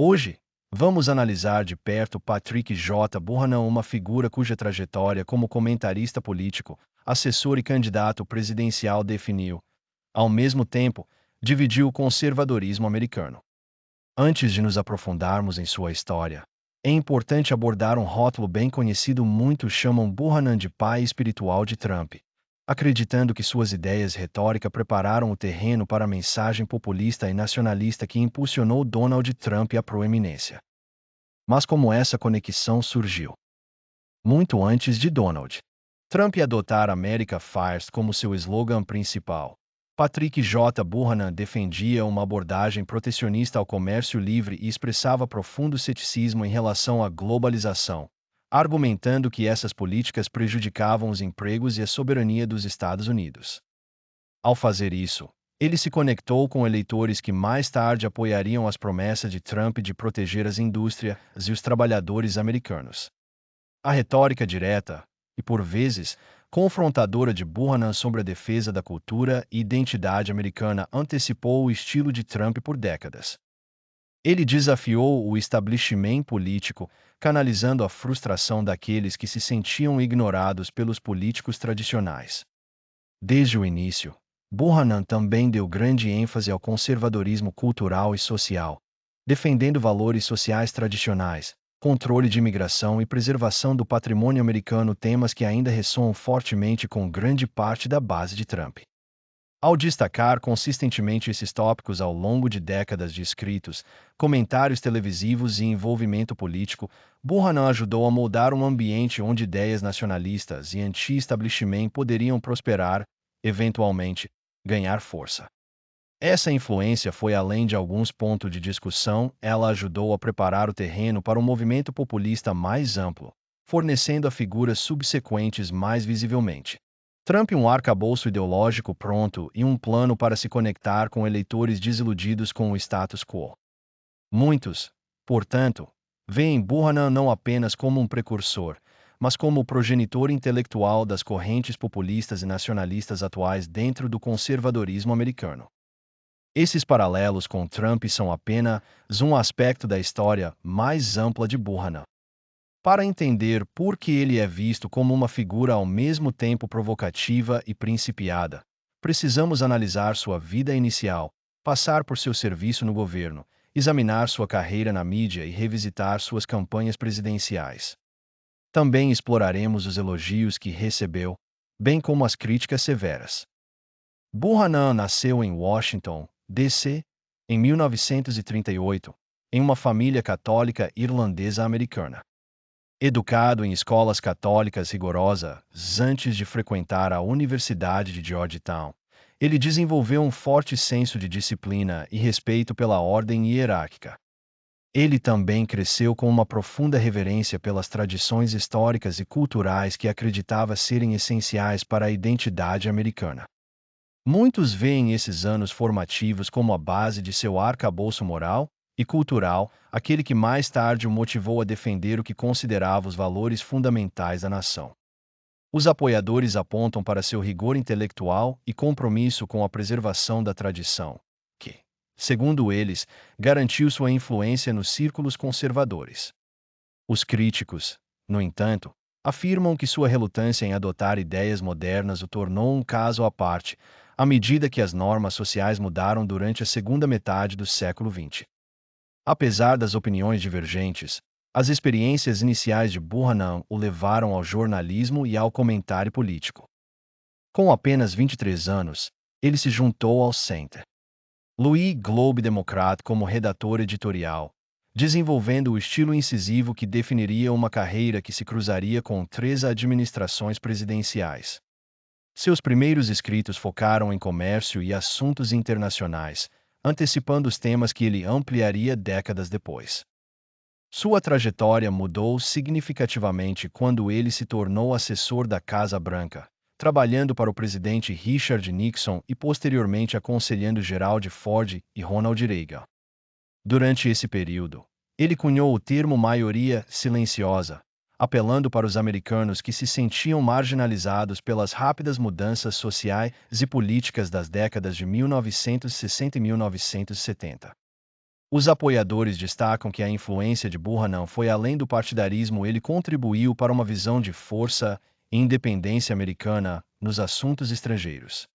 Hoje, vamos analisar de perto Patrick J. Buchanan, uma figura cuja trajetória como comentarista político, assessor e candidato presidencial definiu, ao mesmo tempo, dividiu o conservadorismo americano. Antes de nos aprofundarmos em sua história, é importante abordar um rótulo bem conhecido. Muitos chamam Buchanan de pai espiritual de Trump, acreditando que suas ideias retóricas prepararam o terreno para a mensagem populista e nacionalista que impulsionou Donald Trump à proeminência. Mas como essa conexão surgiu? Muito antes de Donald Trump adotar America First como seu slogan principal, Patrick J. Buchanan defendia uma abordagem protecionista ao comércio livre e expressava profundo ceticismo em relação à globalização, argumentando que essas políticas prejudicavam os empregos e a soberania dos Estados Unidos. Ao fazer isso, ele se conectou com eleitores que mais tarde apoiariam as promessas de Trump de proteger as indústrias e os trabalhadores americanos. A retórica direta, e por vezes, confrontadora de Buchanan sobre a defesa da cultura e identidade americana antecipou o estilo de Trump por décadas. Ele desafiou o establishment político, canalizando a frustração daqueles que se sentiam ignorados pelos políticos tradicionais. Desde o início, Buchanan também deu grande ênfase ao conservadorismo cultural e social, defendendo valores sociais tradicionais, controle de imigração e preservação do patrimônio americano, temas que ainda ressoam fortemente com grande parte da base de Trump. Ao destacar consistentemente esses tópicos ao longo de décadas de escritos, comentários televisivos e envolvimento político, Buchanan ajudou a moldar um ambiente onde ideias nacionalistas e anti-establishment poderiam prosperar, eventualmente, ganhar força. Essa influência foi além de alguns pontos de discussão, ela ajudou a preparar o terreno para um movimento populista mais amplo, fornecendo a figuras subsequentes mais visivelmente. Trump um arcabouço ideológico pronto e um plano para se conectar com eleitores desiludidos com o status quo. Muitos, portanto, veem Buchanan não apenas como um precursor, mas como o progenitor intelectual das correntes populistas e nacionalistas atuais dentro do conservadorismo americano. Esses paralelos com Trump são apenas um aspecto da história mais ampla de Buchanan. Para entender por que ele é visto como uma figura ao mesmo tempo provocativa e principiada, precisamos analisar sua vida inicial, passar por seu serviço no governo, examinar sua carreira na mídia e revisitar suas campanhas presidenciais. Também exploraremos os elogios que recebeu, bem como as críticas severas. Buchanan nasceu em Washington, D.C., em 1938, em uma família católica irlandesa-americana. Educado em escolas católicas rigorosas antes de frequentar a Universidade de Georgetown, ele desenvolveu um forte senso de disciplina e respeito pela ordem hierárquica. Ele também cresceu com uma profunda reverência pelas tradições históricas e culturais que acreditava serem essenciais para a identidade americana. Muitos veem esses anos formativos como a base de seu arcabouço moral e cultural, aquele que mais tarde o motivou a defender o que considerava os valores fundamentais da nação. Os apoiadores apontam para seu rigor intelectual e compromisso com a preservação da tradição, que, segundo eles, garantiu sua influência nos círculos conservadores. Os críticos, no entanto, afirmam que sua relutância em adotar ideias modernas o tornou um caso à parte, à medida que as normas sociais mudaram durante a segunda metade do século XX. Apesar das opiniões divergentes, as experiências iniciais de Buchanan o levaram ao jornalismo e ao comentário político. Com apenas 23 anos, ele se juntou ao St. Louis Globe Democrat como redator editorial, desenvolvendo o estilo incisivo que definiria uma carreira que se cruzaria com 3 administrações presidenciais. Seus primeiros escritos focaram em comércio e assuntos internacionais, antecipando os temas que ele ampliaria décadas depois. Sua trajetória mudou significativamente quando ele se tornou assessor da Casa Branca, trabalhando para o presidente Richard Nixon e posteriormente aconselhando Gerald Ford e Ronald Reagan. Durante esse período, ele cunhou o termo maioria silenciosa, apelando para os americanos que se sentiam marginalizados pelas rápidas mudanças sociais e políticas das décadas de 1960 e 1970. Os apoiadores destacam que a influência de Buchanan foi além do partidarismo, ele contribuiu para uma visão de força e independência americana nos assuntos estrangeiros.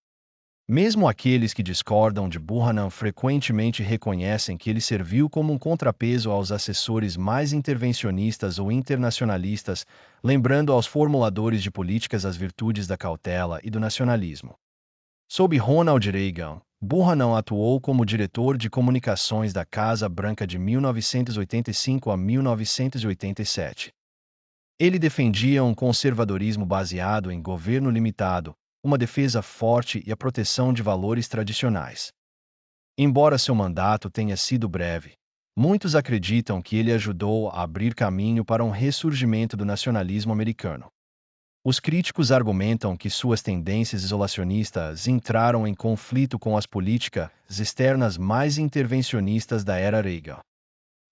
Mesmo aqueles que discordam de Buchanan frequentemente reconhecem que ele serviu como um contrapeso aos assessores mais intervencionistas ou internacionalistas, lembrando aos formuladores de políticas as virtudes da cautela e do nacionalismo. Sob Ronald Reagan, Buchanan atuou como diretor de comunicações da Casa Branca de 1985 a 1987. Ele defendia um conservadorismo baseado em governo limitado, uma defesa forte e a proteção de valores tradicionais. Embora seu mandato tenha sido breve, muitos acreditam que ele ajudou a abrir caminho para um ressurgimento do nacionalismo americano. Os críticos argumentam que suas tendências isolacionistas entraram em conflito com as políticas externas mais intervencionistas da era Reagan.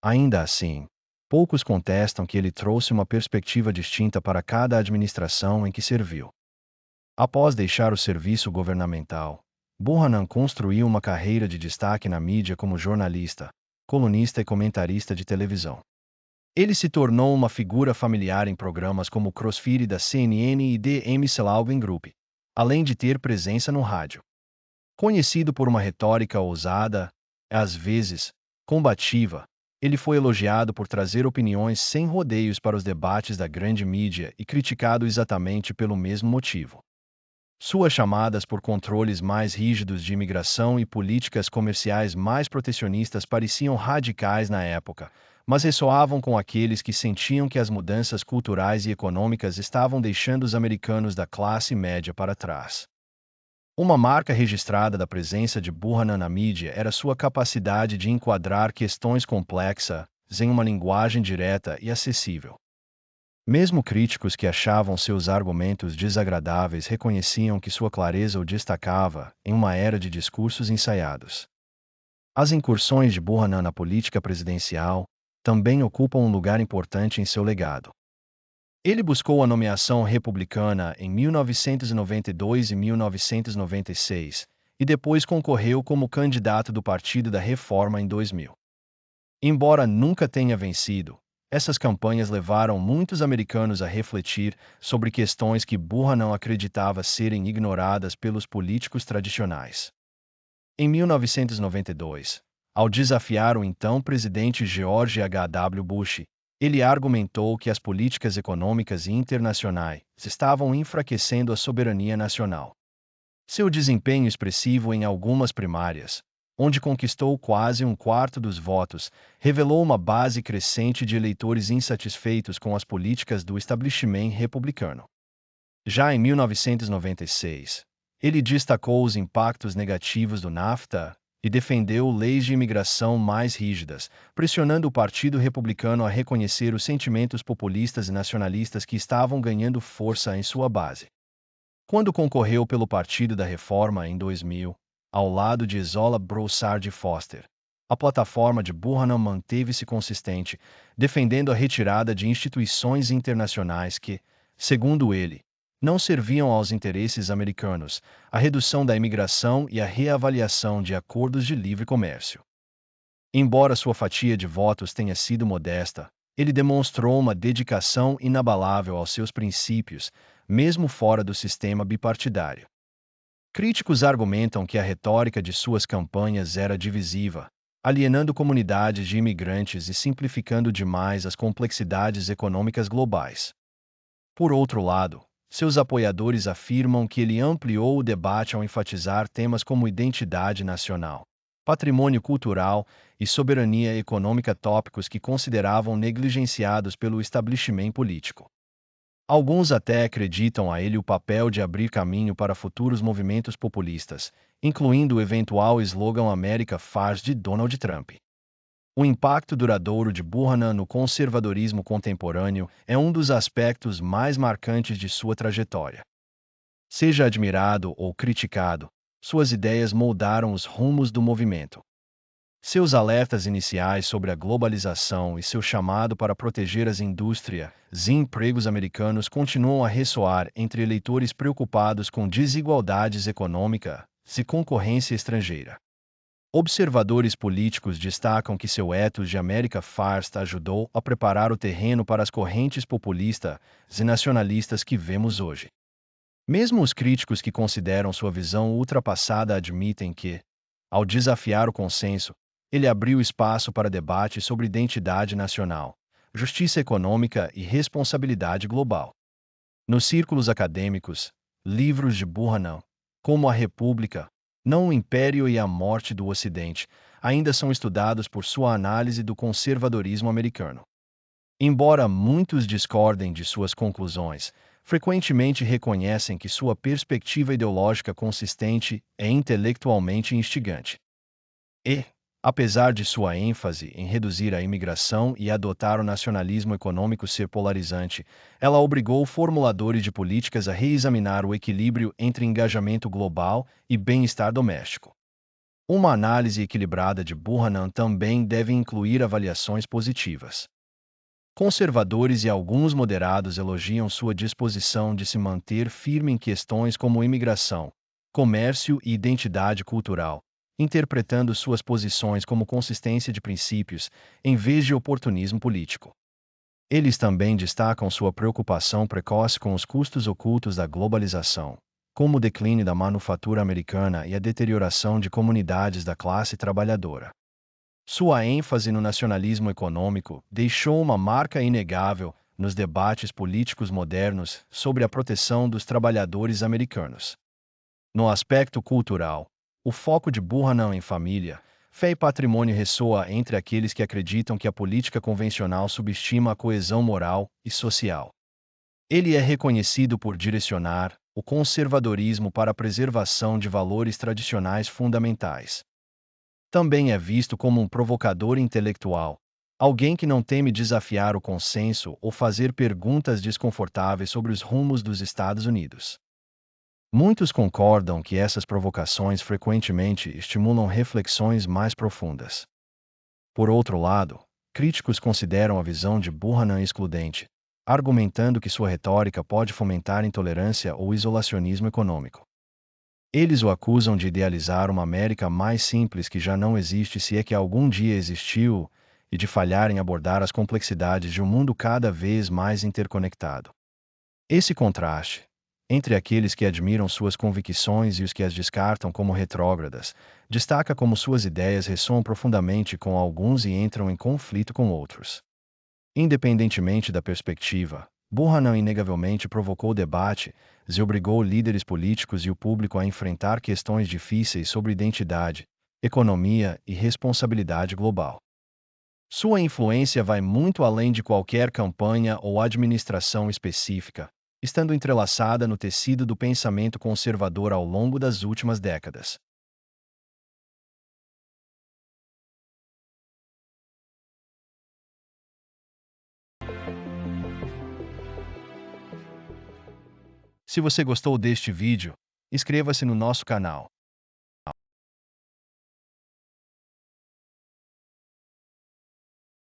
Ainda assim, poucos contestam que ele trouxe uma perspectiva distinta para cada administração em que serviu. Após deixar o serviço governamental, Buchanan construiu uma carreira de destaque na mídia como jornalista, colunista e comentarista de televisão. Ele se tornou uma figura familiar em programas como CrossFit da CNN e The McLaughlin Group, além de ter presença no rádio. Conhecido por uma retórica ousada, às vezes combativa, ele foi elogiado por trazer opiniões sem rodeios para os debates da grande mídia e criticado exatamente pelo mesmo motivo. Suas chamadas por controles mais rígidos de imigração e políticas comerciais mais protecionistas pareciam radicais na época, mas ressoavam com aqueles que sentiam que as mudanças culturais e econômicas estavam deixando os americanos da classe média para trás. Uma marca registrada da presença de Buchanan na mídia era sua capacidade de enquadrar questões complexas em uma linguagem direta e acessível. Mesmo críticos que achavam seus argumentos desagradáveis reconheciam que sua clareza o destacava em uma era de discursos ensaiados. As incursões de Buchanan na política presidencial também ocupam um lugar importante em seu legado. Ele buscou a nomeação republicana em 1992 e 1996, e depois concorreu como candidato do Partido da Reforma em 2000. Embora nunca tenha vencido, essas campanhas levaram muitos americanos a refletir sobre questões que Buchanan acreditava serem ignoradas pelos políticos tradicionais. Em 1992, ao desafiar o então presidente George H.W. Bush, ele argumentou que as políticas econômicas e internacionais estavam enfraquecendo a soberania nacional. Seu desempenho expressivo em algumas primárias, onde conquistou quase um quarto dos votos, revelou uma base crescente de eleitores insatisfeitos com as políticas do establishment republicano. Já em 1996, ele destacou os impactos negativos do NAFTA e defendeu leis de imigração mais rígidas, pressionando o Partido Republicano a reconhecer os sentimentos populistas e nacionalistas que estavam ganhando força em sua base. Quando concorreu pelo Partido da Reforma em 2000, ao lado de Isola Broussard Foster, a plataforma de Buchanan manteve-se consistente, defendendo a retirada de instituições internacionais que, segundo ele, não serviam aos interesses americanos, a redução da imigração e a reavaliação de acordos de livre comércio. Embora sua fatia de votos tenha sido modesta, ele demonstrou uma dedicação inabalável aos seus princípios, mesmo fora do sistema bipartidário. Críticos argumentam que a retórica de suas campanhas era divisiva, alienando comunidades de imigrantes e simplificando demais as complexidades econômicas globais. Por outro lado, seus apoiadores afirmam que ele ampliou o debate ao enfatizar temas como identidade nacional, patrimônio cultural e soberania econômica, tópicos que consideravam negligenciados pelo establishment político. Alguns até acreditam a ele o papel de abrir caminho para futuros movimentos populistas, incluindo o eventual slogan America First de Donald Trump. O impacto duradouro de Buchanan no conservadorismo contemporâneo é um dos aspectos mais marcantes de sua trajetória. Seja admirado ou criticado, suas ideias moldaram os rumos do movimento. Seus alertas iniciais sobre a globalização e seu chamado para proteger as indústrias e empregos americanos continuam a ressoar entre eleitores preocupados com desigualdades econômicas e concorrência estrangeira. Observadores políticos destacam que seu ethos de America First ajudou a preparar o terreno para as correntes populistas e nacionalistas que vemos hoje. Mesmo os críticos que consideram sua visão ultrapassada admitem que, ao desafiar o consenso, ele abriu espaço para debate sobre identidade nacional, justiça econômica e responsabilidade global. Nos círculos acadêmicos, livros de Buchanan, como A República, Não o Império e a Morte do Ocidente, ainda são estudados por sua análise do conservadorismo americano. Embora muitos discordem de suas conclusões, frequentemente reconhecem que sua perspectiva ideológica consistente é intelectualmente instigante. E, apesar de sua ênfase em reduzir a imigração e adotar o nacionalismo econômico ser polarizante, ela obrigou formuladores de políticas a reexaminar o equilíbrio entre engajamento global e bem-estar doméstico. Uma análise equilibrada de Buchanan também deve incluir avaliações positivas. Conservadores e alguns moderados elogiam sua disposição de se manter firme em questões como imigração, comércio e identidade cultural, interpretando suas posições como consistência de princípios, em vez de oportunismo político. Eles também destacam sua preocupação precoce com os custos ocultos da globalização, como o declínio da manufatura americana e a deterioração de comunidades da classe trabalhadora. Sua ênfase no nacionalismo econômico deixou uma marca inegável nos debates políticos modernos sobre a proteção dos trabalhadores americanos. No aspecto cultural, o foco de Buchanan em família, fé e patrimônio ressoa entre aqueles que acreditam que a política convencional subestima a coesão moral e social. Ele é reconhecido por direcionar o conservadorismo para a preservação de valores tradicionais fundamentais. Também é visto como um provocador intelectual, alguém que não teme desafiar o consenso ou fazer perguntas desconfortáveis sobre os rumos dos Estados Unidos. Muitos concordam que essas provocações frequentemente estimulam reflexões mais profundas. Por outro lado, críticos consideram a visão de Buchanan excludente, argumentando que sua retórica pode fomentar intolerância ou isolacionismo econômico. Eles o acusam de idealizar uma América mais simples que já não existe se é que algum dia existiu, e de falhar em abordar as complexidades de um mundo cada vez mais interconectado. Esse contraste, entre aqueles que admiram suas convicções e os que as descartam como retrógradas, destaca como suas ideias ressoam profundamente com alguns e entram em conflito com outros. Independentemente da perspectiva, Buchanan inegavelmente provocou debate e obrigou líderes políticos e o público a enfrentar questões difíceis sobre identidade, economia e responsabilidade global. Sua influência vai muito além de qualquer campanha ou administração específica, estando entrelaçada no tecido do pensamento conservador ao longo das últimas décadas. Se você gostou deste vídeo, inscreva-se no nosso canal